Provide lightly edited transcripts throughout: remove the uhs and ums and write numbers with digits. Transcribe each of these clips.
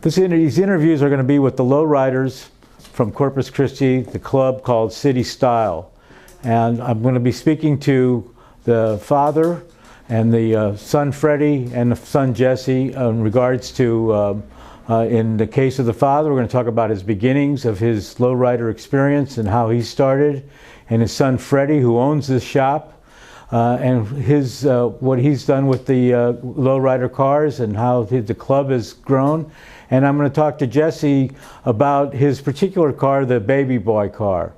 These interviews are going to be with the lowriders from Corpus Christi, the club called City Style. And I'm going to be speaking to the father and the son Freddie and the son Jesse in regards to, in the case of the father, we're going to talk about his beginnings of his lowrider experience and how he started, and his son Freddie, who owns this shop, and his what he's done with the lowrider cars and how the club has grown. And I'm going to talk to Jesse about his particular car, the Baby Boy car.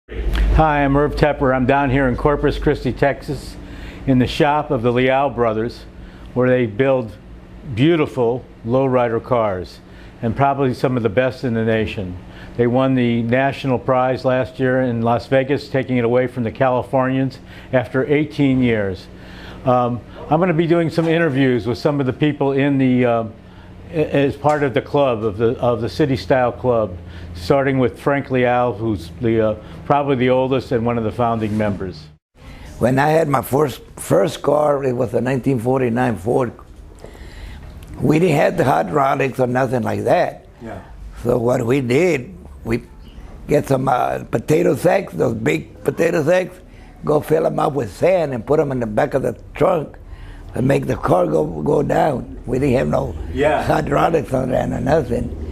Hi, I'm Irv Tepper. I'm down here in Corpus Christi, Texas, in the shop of the Leal brothers, where they build beautiful lowrider cars, and probably some of the best in the nation. They won the national prize last year in Las Vegas, taking it away from the Californians after 18 years. I'm going to be doing some interviews with some of the people in the as part of the club, of the City Style Club, starting with Frank Leal, who's probably the oldest and one of the founding members. When I had my first car, it was a 1949 Ford. We didn't have the hydraulics or nothing like that. Yeah. So what we did, we get some potato sacks, those big potato sacks, go fill them up with sand and put them in the back of the trunk and make the car go down. We didn't have no hydraulics on that or nothing.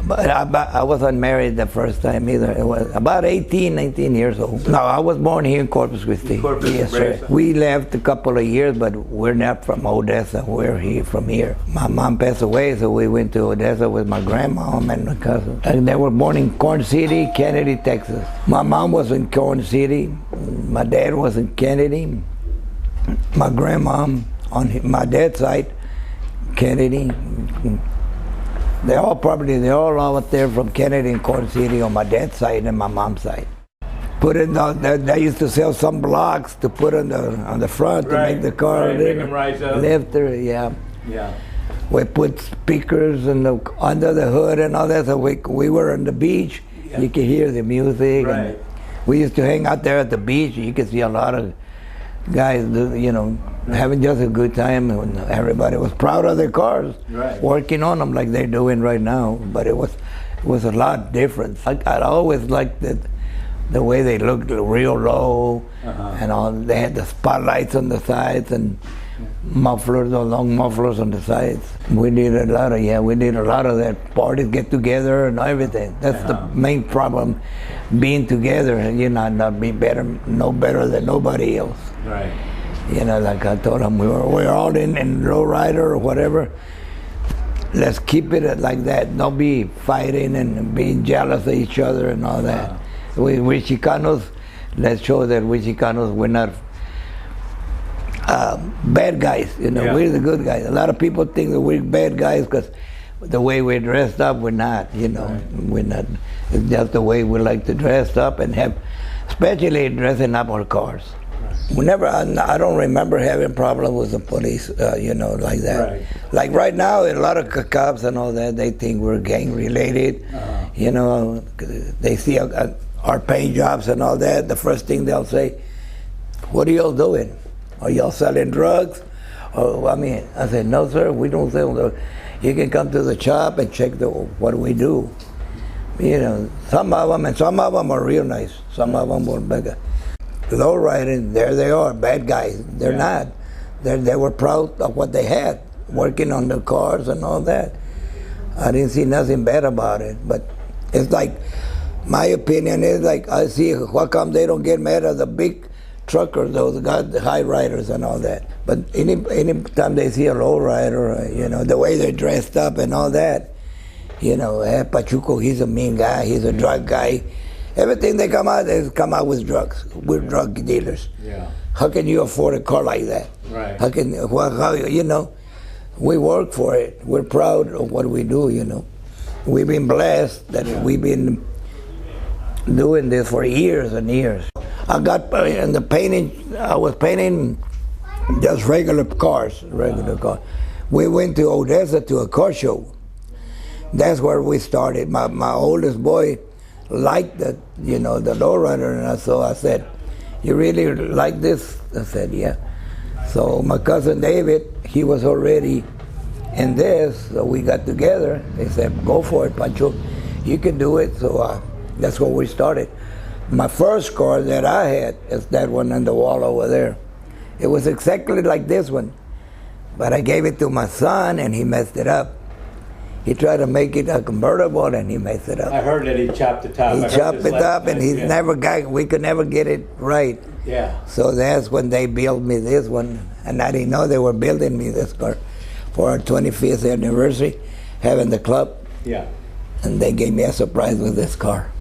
But I wasn't married the first time either. It was about 18, 19 years old. No, I was born here in Corpus Christi. Yes, sir. We left a couple of years, but we're not from Odessa. We're here from here. My mom passed away, so we went to Odessa with my grandmom and my cousin. And they were born in Corn City, Kennedy, Texas. My mom was in Corn City. My dad was in Kennedy. My grandmom on my dad's side, Kennedy. They're all out there from Kennedy and Corn City on my dad's side and my mom's side. Put in they used to sell some blocks to put on the front to make the car make them rise up. Lifter, yeah. We put speakers under the hood and all that. So we were on the beach. Yeah. You could hear the music. Right. And we used to hang out there at the beach. You could see a lot of guys, having just a good time, and everybody was proud of their cars, working on them like they're doing right now. But it was a lot different. I always liked the way they looked, real low, and all. They had the spotlights on the sides and mufflers, the long mufflers on the sides. We did a lot of that. Parties, get together, and everything. That's the main problem, being together and not be better, no better than nobody else. Right. Like I told them, we're all in lowrider or whatever. Let's keep it like that. Don't be fighting and being jealous of each other and all that. We Chicanos, let's show that we Chicanos, we're not bad guys. We're the good guys. A lot of people think that we're bad guys because the way we're dressed up, we're not. We're not. It's just the way we like to dress up and have, especially dressing up our cars. I don't remember having problems with the police, like that. Right. Like right now, a lot of cops and all that, they think we're gang related. They see our paint jobs and all that. The first thing they'll say, "What are y'all doing? Are y'all selling drugs?" I said, "No, sir, we don't sell drugs. You can come to the shop and check what we do." Some of them are real nice. Some of them were bigger. Low riding, there they are, bad guys. They're not. They were proud of what they had, working on the cars and all that. I didn't see nothing bad about it, but it's like, my opinion is like, I see how come they don't get mad at the big truckers, those guys, the high riders and all that. But any time they see a low rider, the way they're dressed up and all that, Pachuco, he's a mean guy, he's a drug guy. Everything they come out with drugs. We're drug dealers. Yeah. How can you afford a car like that? Right. We work for it. We're proud of what we do, We've been blessed that we've been doing this for years and years. I got in the painting, I was painting just regular cars. We went to Odessa to a car show. That's where we started. My oldest boy liked the lowrider, and so I said, "You really like this?" I said, "Yeah." So my cousin David, he was already in this, so we got together. They said, go for it, Pancho. You can do it. So that's where we started. My first car that I had is that one on the wall over there. It was exactly like this one, but I gave it to my son and he messed it up. He tried to make it a convertible and he messed it up. I heard that he chopped the top. He chopped it up and he's we could never get it right. Yeah. So that's when they built me this one, and I didn't know they were building me this car for our 25th anniversary, having the club. Yeah. And they gave me a surprise with this car.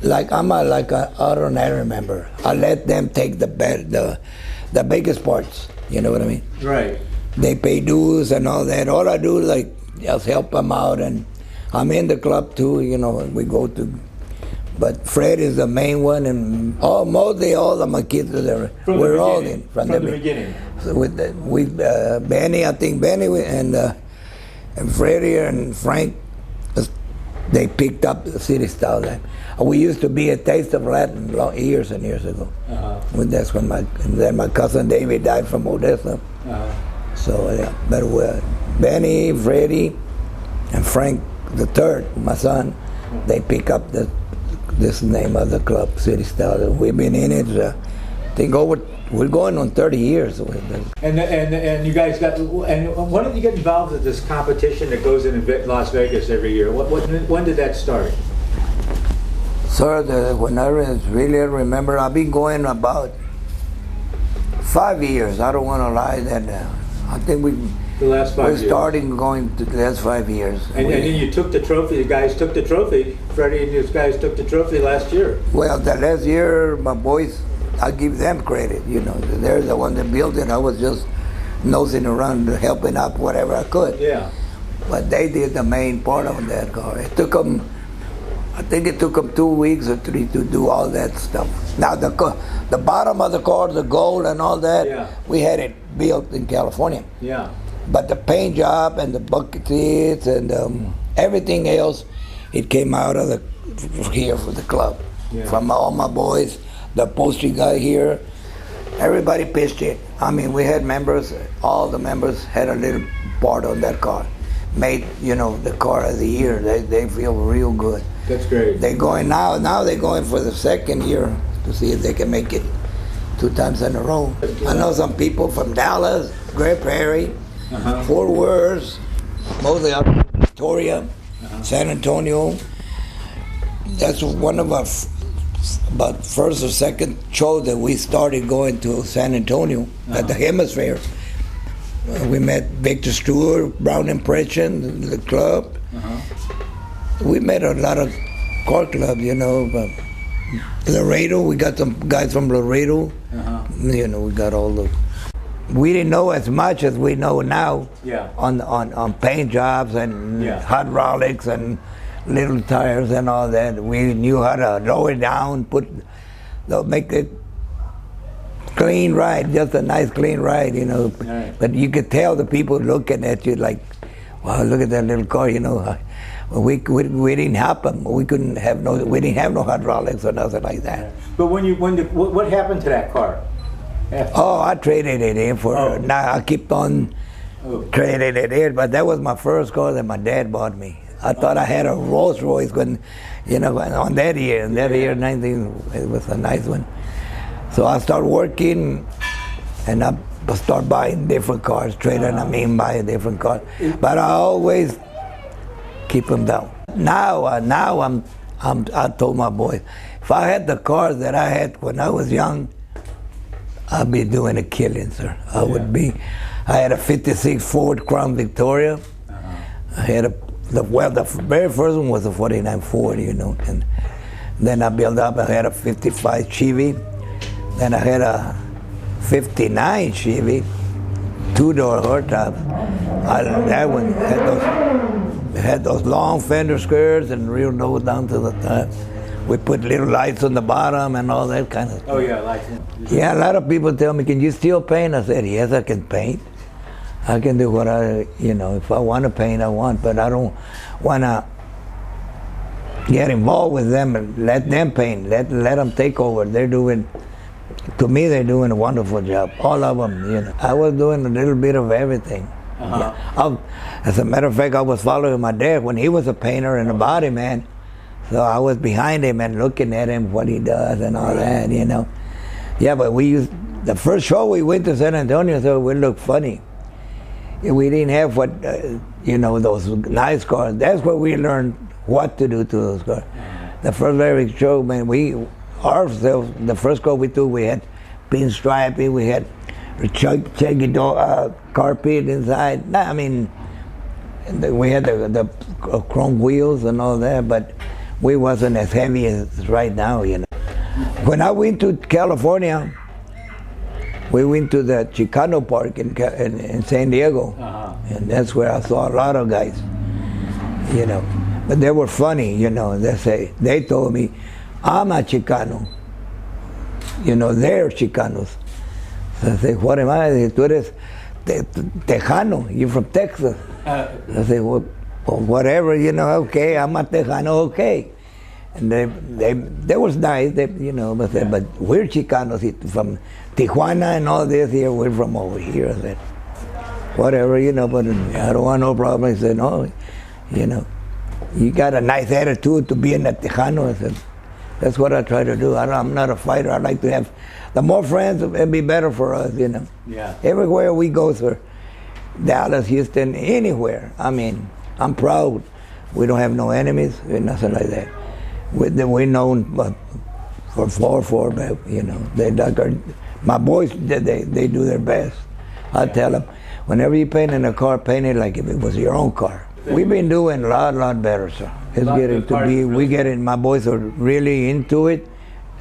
Like I'm like an automatic member. I let them take the biggest parts. You know what I mean? Right. They pay dues and all that. All I do is like just help them out, and I'm in the club too. You know, we go to. But Fred is the main one, and mostly all of my kids are there. We're all in from the beginning. So with Benny, I think Benny and Freddie and Frank, they picked up the city style. We used to be a Taste of Latin years and years ago. That's when my cousin David died from Odessa. So yeah, but Benny, Freddie, and Frank the third, my son, they pick up this name of the club, City Style. We've been in it. I think we're going on 30 years. And you guys got. And when did you get involved with this competition that goes in Las Vegas every year? When did that start? Sir, when I really remember, I've been going about 5 years. I don't want to lie. I think the last 5 years. We're starting going to the last 5 years. And then you took the trophy. You guys took the trophy. Freddie and these guys took the trophy last year. Well, the last year, my boys, I give them credit. You know, they're the one that built it. I was just nosing around, helping out whatever I could. Yeah. But they did the main part of that car. It took them, I think it took them 2 weeks or 3 to do all that stuff. Now the bottom of the car, the gold and all that, we had it built in California. Yeah. But the paint job and the bucket seats and everything else, it came out of here for the club. Yeah. From all my boys, the upholstery guy here, everybody pitched in. I mean, we had members, all the members had a little part on that car. Made, the car of the year. They feel real good. That's great. They're going now they're going for the second year to see if they can make it 2 times in a row. I know some people from Dallas, Grand Prairie, Fort Worth, mostly up in Victoria, San Antonio. That's one of our about first or second show that we started going to San Antonio at the Hemisphere. We met Victor Stewart, Brown Impression, the club. We met a lot of car clubs, Laredo, we got some guys from Laredo. We got all the. We didn't know as much as we know now on paint jobs and hydraulics and little tires and all that. We knew how to lower it down, make it clean ride, just a nice clean ride, Right. But you could tell the people looking at you like, wow, look at that little car, We didn't have them. We didn't have no hydraulics or nothing like that. But what happened to that car? I traded it in for. Now I keep on trading it in, but that was my first car that my dad bought me. I thought I had a Rolls Royce when, on that year. And that year, 19, it was a nice one. So I started working, and I start buying different cars, buying different cars. But I always keep them down. Now I told my boys, if I had the cars that I had when I was young, I'd be doing a killing, sir. I had a 56 Ford Crown Victoria. I had the very first one was a 49 Ford, and then I built up, I had a 55 Chevy, then I had a 59 Chevy, 2-door hardtop. That one had those long fender skirts and real low down to the top. We put little lights on the bottom and all that kind of stuff. Oh yeah, lights. Yeah, a lot of people tell me, can you still paint? I said, yes, I can paint. I can do what if I want to paint, I want, but I don't want to get involved with them and let them paint, let them take over. They're doing to me, they're doing a wonderful job. All of them, you know. I was doing a little bit of everything. Yeah. As a matter of fact, I was following my dad when he was a painter and a body man. So I was behind him and looking at him, what he does and all that, you know. Yeah, but the first show we went to San Antonio, so we looked funny. We didn't have what, you know, those nice cars. That's where we learned what to do to those cars. The first very show, man, the first show we took, we had pinstriping, we had chuggy carpet inside. Nah, I mean, we had the chrome wheels and all that, but we wasn't as heavy as right now, you know. When I went to California, we went to the Chicano Park in San Diego, and that's where I saw a lot of guys, you know. But they were funny, you know. They told me, I'm a Chicano. You know, they're Chicanos. So I say, what am I? They say, tú eres Tejano, you're from Texas. I say, well, whatever, you know, okay, I'm a Tejano, okay. And they was nice, you know, but we're Chicanos from Tijuana and all this here, we're from over here. I said, whatever, you know, but I don't want no problem. I said, no, you know, you got a nice attitude to be in a Tejano. I said, that's what I try to do. I'm not a fighter. I like to have the more friends, it'd be better for us, you know. Yeah. Everywhere we go through, Dallas, Houston, anywhere. I mean, I'm proud. We don't have no enemies, nothing like that. We're known for 4-4, but you know, my boys, they do their best. I tell them, whenever you paint in a car, paint it like if it was your own car. We've been doing a lot better, sir. It's getting to be, my boys are really into it,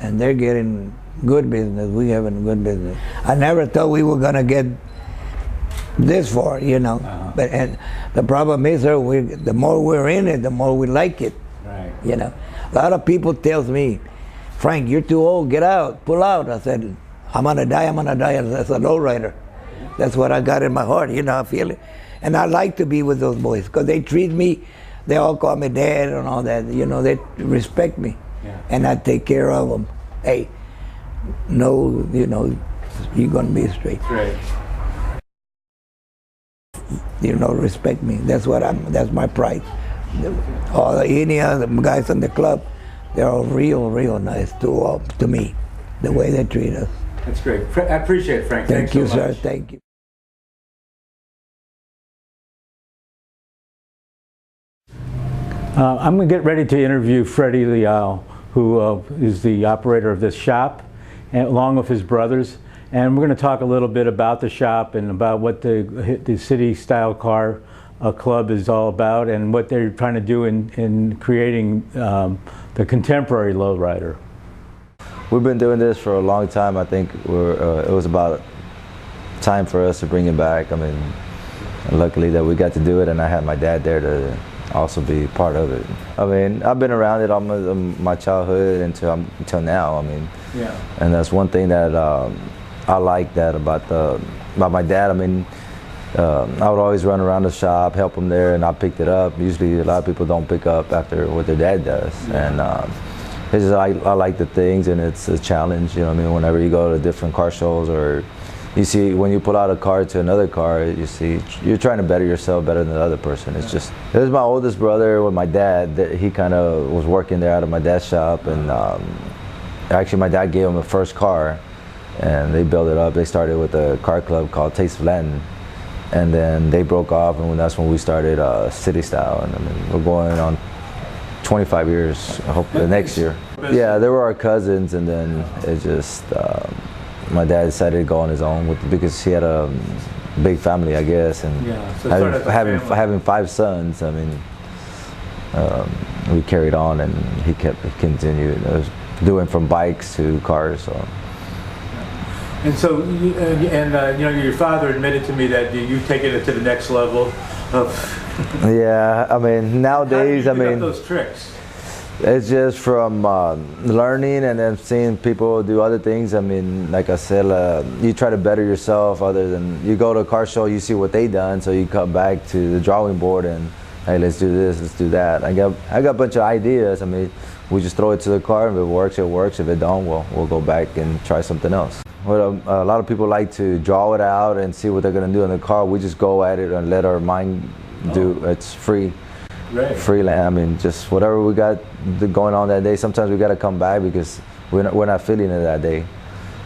and they're getting good business. We having good business. I never thought we were gonna get this far, you know. But and the problem is, sir, the more we're in it, the more we like it. Right. You know, a lot of people tells me, Frank, you're too old. Get out, pull out. I said, I'm gonna die. That's a lowrider. That's what I got in my heart. You know, I feel it. And I like to be with those boys because they treat me, they all call me dad and all that. You know, they respect me. Yeah. And I take care of them. Hey, no, you know, you're going to be straight. Right. You know, respect me. That's that's my pride. Any other guys in the club, they're all real nice to me, the way they treat us. That's great. I appreciate it, Frank. Thank you, so sir. Much. Thank you. I'm going to get ready to interview Freddie Leal, who is the operator of this shop, and along with his brothers. And we're going to talk a little bit about the shop and about what the City Style Car Club is all about and what they're trying to do in creating the contemporary lowrider. We've been doing this for a long time. I think it was about time for us to bring it back. I mean, luckily that we got to do it, and I had my dad there to also be part of it. I mean, I've been around it all my childhood until now. I mean, yeah. And that's one thing that I like that about my dad. I mean, I would always run around the shop, help him there, and I picked it up. Usually, a lot of people don't pick up after what their dad does, yeah. And it's just, I like the things, and it's a challenge. You know what I mean? Whenever you go to different car shows or you see when you pull out a car to another car, you see you're trying to better yourself better than the other person. It's just, it was my oldest brother with my dad that he kind of was working there out of my dad's shop, and actually my dad gave him the first car, and they built it up. They started with a car club called Taste of Latin, and then they broke off, and that's when we started City Style, and I mean, we're going on 25 years, I hope the next year. Yeah, they were our cousins, and then it just my dad decided to go on his own because he had a big family, I guess, and yeah, so having 5 sons. I mean, we carried on, and he continued doing from bikes to cars. So. And so, you know, your father admitted to me that you've taken it to the next level. Yeah, I mean, nowadays, how do you pick up those tricks? It's just from learning and then seeing people do other things. I mean, like I said, you try to better yourself other than, you go to a car show, you see what they done, so you come back to the drawing board and hey, let's do this, let's do that. I got a bunch of ideas. I mean, we just throw it to the car. If it works, it works. If it don't, we'll go back and try something else. Well, a lot of people like to draw it out and see what they're gonna do in the car. We just go at it and let our mind do. It's free. Right. Freelance. I mean, just whatever we got going on that day. Sometimes we got to come back because we're not feeling it that day,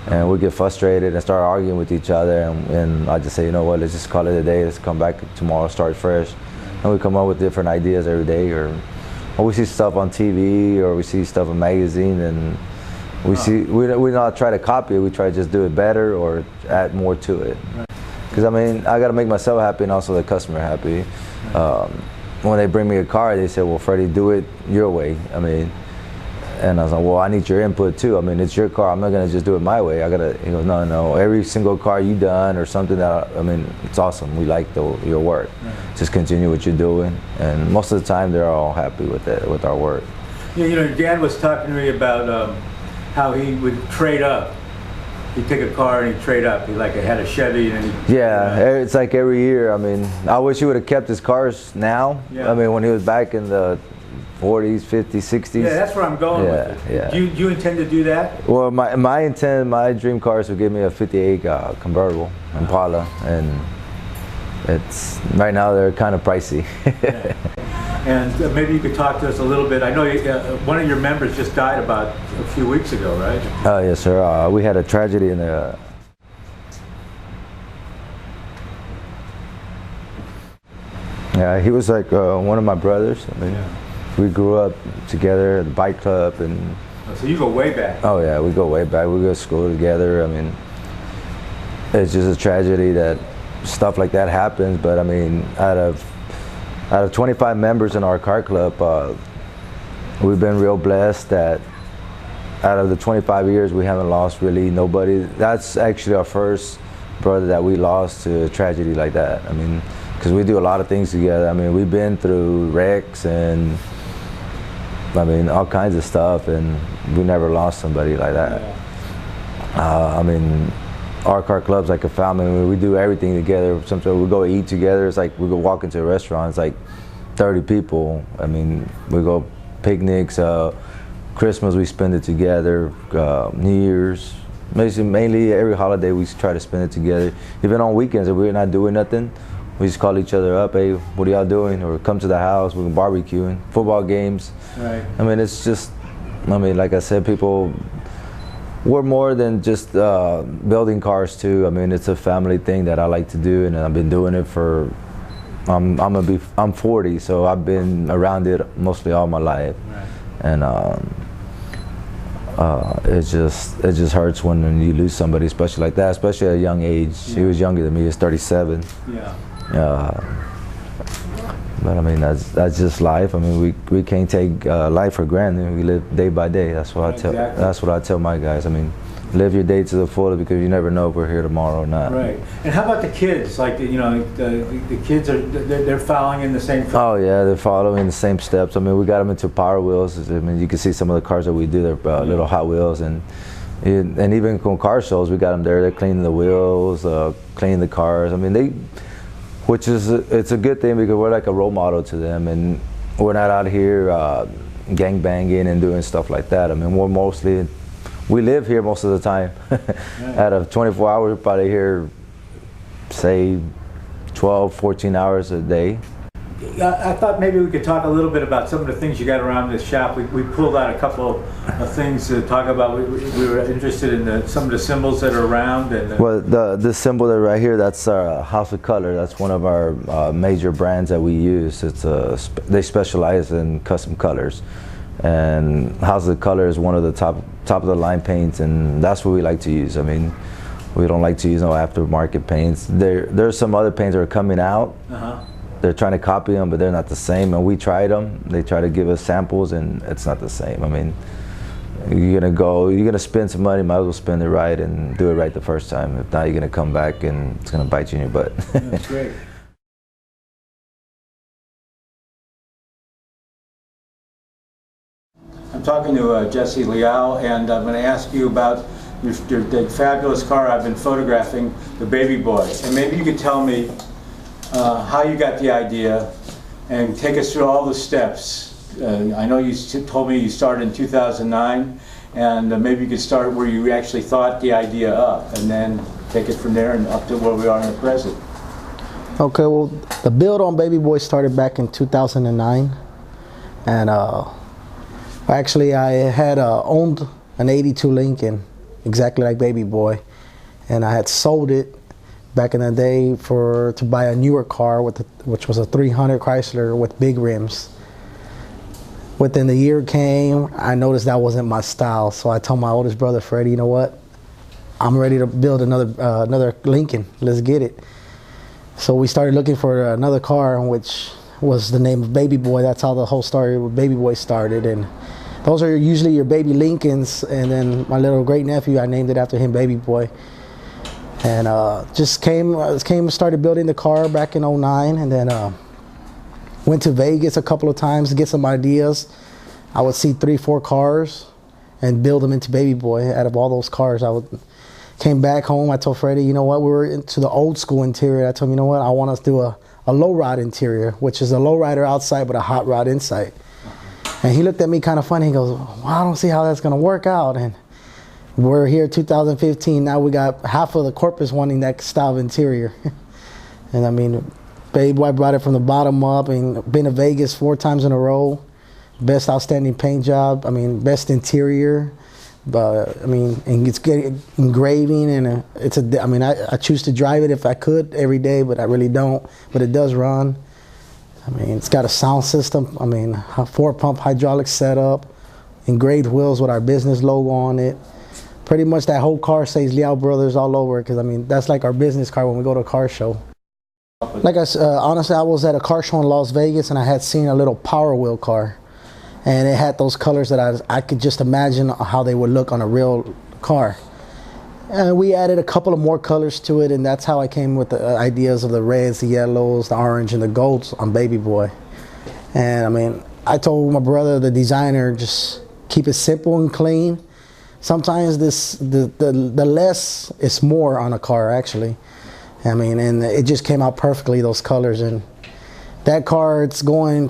and we get frustrated and start arguing with each other. And I just say, you know what? Let's just call it a day. Let's come back tomorrow, start fresh, and we come up with different ideas every day. Or we see stuff on TV, or we see stuff in magazine, and we not try to copy it. We try to just do it better or add more to it. Because I mean, I got to make myself happy and also the customer happy. When they bring me a car, they say, well, Freddie, do it your way. I mean, and I was like, well, I need your input too. I mean, it's your car. I'm not going to just do it my way. He goes, no. Every single car you done or something I mean, it's awesome. We like your work. Right. Just continue what you're doing. And most of the time, they're all happy with it, with our work. Yeah, you know, Dan was talking to me about how he would trade up. He'd take a car and he'd trade up. He had a Chevy and it's like every year. I mean, I wish he would have kept his cars now. Yeah. I mean, when he was back in the 40s, 50s, 60s. Yeah, that's where I'm going with it. Yeah. Do you intend to do that? Well, my dream car is to give me a 58 convertible Impala, and it's right now they're kind of pricey. Yeah. And maybe you could talk to us a little bit. I know one of your members just died about a few weeks ago, right? Oh, yes, sir. We had a tragedy in the... Yeah, he was like one of my brothers. I mean, we grew up together at the bike club. And so you go way back. Oh, yeah, we go way back. We go to school together. I mean, it's just a tragedy that stuff like that happens. But I mean, out of 25 members in our car club, we've been real blessed that out of the 25 years we haven't lost really nobody. That's actually our first brother that we lost to a tragedy like that. I mean, because we do a lot of things together. I mean, we've been through wrecks and I mean all kinds of stuff, and we never lost somebody like that. I mean, our car club's like a family. We do everything together. Sometimes we go eat together. It's like we go walk into a restaurant. It's like 30 people. I mean, we go picnics. Christmas we spend it together. New Year's, mainly every holiday we try to spend it together. Even on weekends, if we're not doing nothing, we just call each other up. Hey, what are y'all doing? Or come to the house. We can barbecuing, football games. Right. I mean, it's just. I mean, like I said, people. We're more than just building cars too. I mean, it's a family thing that I like to do, and I've been doing it for. I'm 40, so I've been around it mostly all my life, right. And it just hurts when you lose somebody, especially like that, especially at a young age. Yeah. He was younger than me. He's 37. Yeah. But I mean, that's just life. I mean, we can't take life for granted. We live day by day. That's what I tell. Exactly. That's what I tell my guys. I mean, live your day to the fullest because you never know if we're here tomorrow or not. Right. And how about the kids? Like the kids they're following in the same. Oh yeah, they're following the same steps. I mean, we got them into Power Wheels. I mean, you can see some of the cars that we do. They're little Hot Wheels, and even on car shows, we got them there. They're cleaning the wheels, cleaning the cars. I mean, which is it's a good thing because we're like a role model to them, and we're not out here gang banging and doing stuff like that. I mean, we live here most of the time. Out of 24 hours, we're probably here, say, 12, 14 hours a day. I thought maybe we could talk a little bit about some of the things you got around this shop. We pulled out a couple of things to talk about. We were interested in some of the symbols that are around. Well, the symbol that right here, that's House of Color. That's one of our major brands that we use. They specialize in custom colors. And House of Color is one of the top of the line paints, and that's what we like to use. I mean, we don't like to use no aftermarket paints. There's some other paints that are coming out. They're trying to copy them, but they're not the same. And we tried them. They try to give us samples, and it's not the same. I mean, you're gonna spend some money. Might as well spend it right and do it right the first time. If not, you're gonna come back and it's gonna bite you in your butt. That's great. I'm talking to Jesse Leal, and I'm going to ask you about the fabulous car I've been photographing, the Baby Boy. And maybe you could tell me how you got the idea, and take us through all the steps. I know you told me you started in 2009, and maybe you could start where you actually thought the idea up, and then take it from there and up to where we are in the present. Okay, well, the build on Baby Boy started back in 2009, and actually I had owned an 82 Lincoln, exactly like Baby Boy, and I had sold it back in the day to buy a newer car which was a 300 Chrysler with big rims. Within the year came, I noticed that wasn't my style, so I told my oldest brother Freddie, you know what, I'm ready to build another Lincoln. Let's get it. So we started looking for another car, which was the name of Baby Boy. That's how the whole story with Baby Boy started. And those are usually your baby Lincolns. And then my little great nephew, I named it after him, Baby Boy. And started building the car back in '09, and then went to Vegas a couple of times to get some ideas. I would see 3-4 cars and build them into Baby Boy. Out of all those cars, came back home. I told Freddie, you know what, we were into the old school interior. I told him, you know what, I want us to do a low rod interior, which is a low rider outside but a hot rod inside. And he looked at me kind of funny. He goes, well, I don't see how that's going to work out. And we're here 2015. Now we got half of the corpus wanting that style of interior. And I mean, Baby Boy brought it from the bottom up, and been to Vegas 4 times in a row. Best outstanding paint job. I mean, best interior. But I mean, and it's getting engraving, and I choose to drive it if I could every day, but I really don't. But it does run. I mean, it's got a sound system. I mean, 4-pump hydraulic setup, engraved wheels with our business logo on it. Pretty much that whole car says Liao Brothers all over, because I mean, that's like our business car when we go to a car show. Like I said, honestly, I was at a car show in Las Vegas, and I had seen a little Power Wheel car. And it had those colors that I could just imagine how they would look on a real car. And we added a couple of more colors to it, and that's how I came with the ideas of the reds, the yellows, the orange, and the golds on Baby Boy. And I mean, I told my brother, the designer, just keep it simple and clean. Sometimes the less is more on a car, actually. I mean, and it just came out perfectly, those colors. And that car, it's going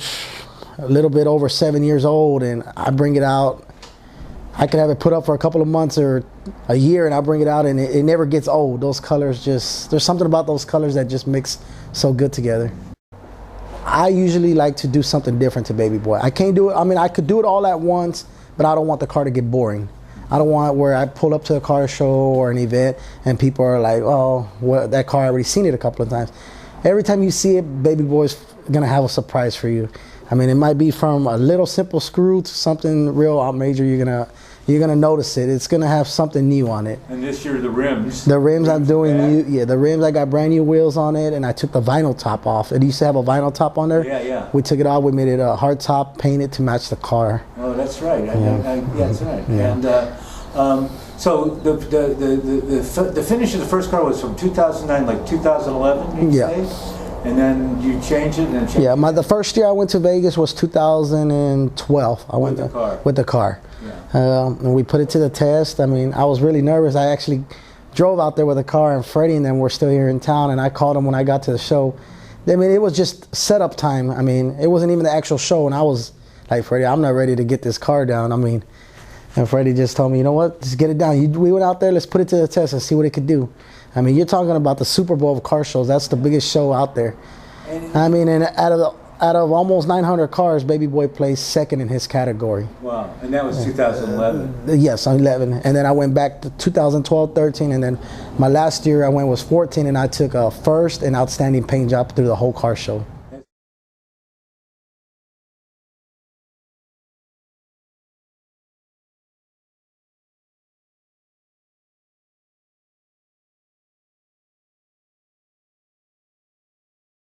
a little bit over 7 years old, and I bring it out. I could have it put up for a couple of months or a year, and I bring it out, and it never gets old. Those colors there's something about those colors that just mix so good together. I usually like to do something different to Baby Boy. I can't do it, I mean, I could do it all at once, but I don't want the car to get boring. I don't want where I pull up to a car show or an event and people are like, oh, well, that car, I already seen it a couple of times. Every time you see it, Baby Boy's gonna have a surprise for you. I mean, it might be from a little simple screw to something real out major. You're gonna notice it. It's gonna have something new on it. And this year, the rims. The rims I'm doing new. Yeah, the rims, I got brand new wheels on it, and I took the vinyl top off. It used to have a vinyl top on there. Yeah, yeah. We took it off. We made it a hard top, painted to match the car. Oh, that's right. Yeah, that's right. Yeah. And so the finish of the first car was from 2009, like 2011. You say? And then you changed it and changed the first year I went to Vegas was 2012. I went with the car. Yeah. And we put it to the test. I mean, I was really nervous. I actually drove out there with a car, and Freddie and them were still here in town, and I called them when I got to the show. I mean, it was just setup time. I mean, it wasn't even the actual show, and I was like, Freddie, I'm not ready to get this car down. I mean, and Freddie just told me, you know what, just get it down. We went out there, let's put it to the test and see what it could do. I mean, you're talking about the Super Bowl of car shows. That's the biggest show out there. I mean, and out of almost 900 cars, Baby Boy placed second in his category. Wow, and that was 2011. Yes, 11. And then I went back to 2012, 13, and then my last year I went was 14, and I took a first and outstanding paint job through the whole car show.